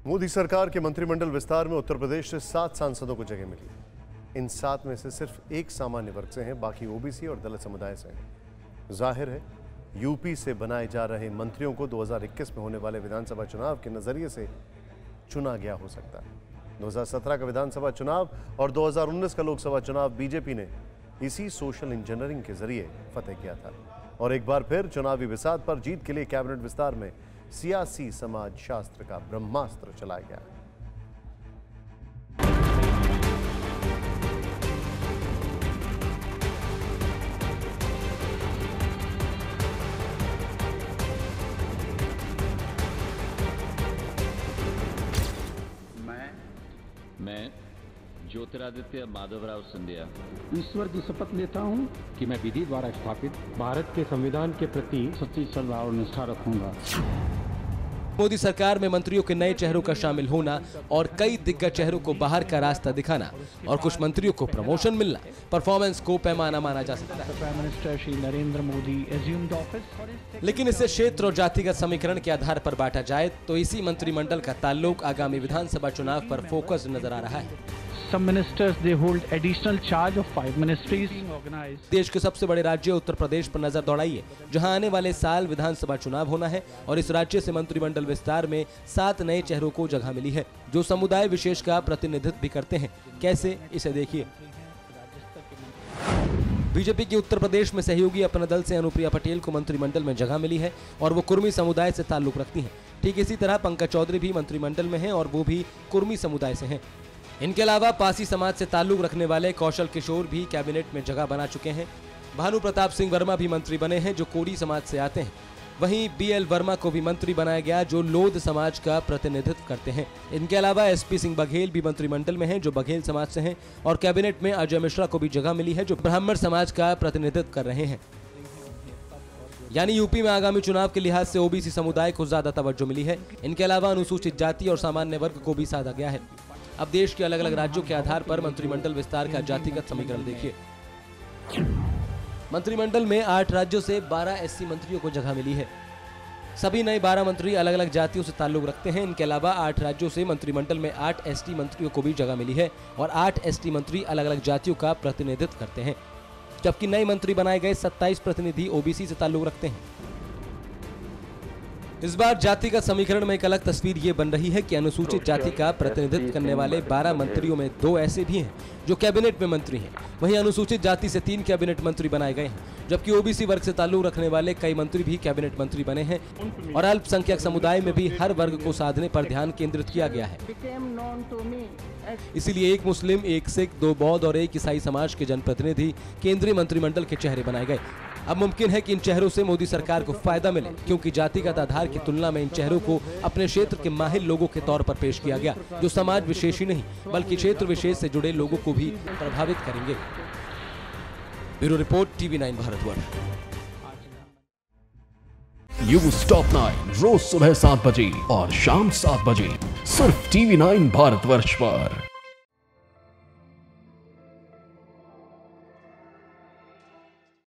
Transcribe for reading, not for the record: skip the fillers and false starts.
मोदी सरकार के मंत्रिमंडल विस्तार में उत्तर प्रदेश से 7 सांसदों को जगह मिली। इन 7 में से सिर्फ एक सामान्य वर्ग से हैं, बाकी ओबीसी और दलित समुदाय से हैं। जाहिर है यूपी से बनाए जा रहे मंत्रियों को 2021 में होने वाले विधानसभा चुनाव के नजरिए से चुना गया हो सकता है। 2017 का विधानसभा चुनाव और 2019 का लोकसभा चुनाव बीजेपी ने इसी सोशल इंजीनियरिंग के जरिए फतेह किया था और एक बार फिर चुनावी बिसात पर जीत के लिए कैबिनेट विस्तार में सियासी समाज शास्त्र का ब्रह्मास्त्र चलाया गया। मैं ज्योतिरादित्य माधवराव सिंधिया ईश्वर की शपथ लेता हूं कि मैं विधि द्वारा स्थापित भारत के संविधान के प्रति सच्ची श्रद्धा और निष्ठा रखूंगा। मोदी सरकार में मंत्रियों के नए चेहरों का शामिल होना और कई दिग्गज चेहरों को बाहर का रास्ता दिखाना और कुछ मंत्रियों को प्रमोशन मिलना परफॉर्मेंस को पैमाना माना जा सकता है। Prime minister Shri Narendra Modi assumed office. लेकिन इसे क्षेत्र और जातिगत समीकरण के आधार पर बांटा जाए तो इसी मंत्रिमंडल का ताल्लुक आगामी विधानसभा चुनाव पर फोकस नजर आ रहा है। Some ministers they hold additional charge of 5 ministries. देश के सबसे बड़े राज्य उत्तर प्रदेश पर नजर दौड़ाइए, जहां आने वाले साल विधानसभा चुनाव होना है और इस राज्य से मंत्रिमंडल विस्तार में 7 नए चेहरों को जगह मिली है जो समुदाय विशेष का प्रतिनिधित्व भी करते हैं। कैसे, इसे देखिए। बीजेपी की उत्तर प्रदेश में सहयोगी अपना दल से अनुप्रिया पटेल को मंत्रिमंडल में जगह मिली है और वो कुर्मी समुदाय से ताल्लुक रखती हैं। ठीक इसी तरह पंकज चौधरी भी मंत्रिमंडल में हैं और वो भी कुर्मी समुदाय से हैं। इनके अलावा पासी समाज से ताल्लुक रखने वाले कौशल किशोर भी कैबिनेट में जगह बना चुके हैं। भानु प्रताप सिंह वर्मा भी मंत्री बने हैं जो कोड़ी समाज से आते हैं। वहीं बीएल वर्मा को भी मंत्री बनाया गया जो लोध समाज का प्रतिनिधित्व करते हैं। इनके अलावा एसपी सिंह बघेल भी मंत्रिमंडल में हैं जो बघेल समाज से हैं और कैबिनेट में अजय मिश्रा को भी जगह मिली है जो ब्राह्मण समाज का प्रतिनिधित्व कर रहे हैं। यानी यूपी में आगामी चुनाव के लिहाज से ओबीसी समुदाय को ज्यादा तवज्जो मिली है। इनके अलावा अनुसूचित जाति और सामान्य वर्ग को भी साधा गया है। अब देश के अलग अलग राज्यों के आधार पर मंत्रिमंडल विस्तार का जातिगत समीकरण देखिए। मंत्रिमंडल में 8 राज्यों से 12 एससी मंत्रियों को जगह मिली है। सभी नए 12 मंत्री अलग अलग जातियों से ताल्लुक रखते हैं। इनके अलावा 8 राज्यों से मंत्रिमंडल में 8 एसटी मंत्रियों को भी जगह मिली है और 8 एसटी मंत्री अलग अलग जातियों का प्रतिनिधित्व करते हैं, जबकि नए मंत्री बनाए गए 27 प्रतिनिधि ओबीसी से ताल्लुक रखते हैं। इस बार जाति का समीकरण में एक अलग तस्वीर ये बन रही है कि अनुसूचित जाति का प्रतिनिधित्व करने वाले 12 मंत्रियों में 2 ऐसे भी हैं जो कैबिनेट में मंत्री हैं। वहीं अनुसूचित जाति से 3 कैबिनेट मंत्री बनाए गए हैं, जबकि ओबीसी वर्ग से ताल्लुक रखने वाले कई मंत्री भी कैबिनेट मंत्री बने हैं और अल्पसंख्यक समुदाय में भी हर वर्ग को साधने पर ध्यान केंद्रित किया गया है। इसीलिए एक मुस्लिम, एक सिख, 2 बौद्ध और 1 ईसाई समाज के जनप्रतिनिधि केंद्रीय मंत्रिमंडल के चेहरे बनाए गए। अब मुमकिन है कि इन चेहरों से मोदी सरकार को फायदा मिले, क्योंकि जातिगत आधार की तुलना में इन चेहरों को अपने क्षेत्र के माहिर लोगों के तौर पर पेश किया गया, जो समाज विशेष ही नहीं बल्कि क्षेत्र विशेष से जुड़े लोगों को भी प्रभावित करेंगे। Bureau report, TV9 Bharatvarsh. News top 9 रोज सुबह 7 बजे और शाम 7 बजे सिर्फ TV9 भारतवर्ष पर।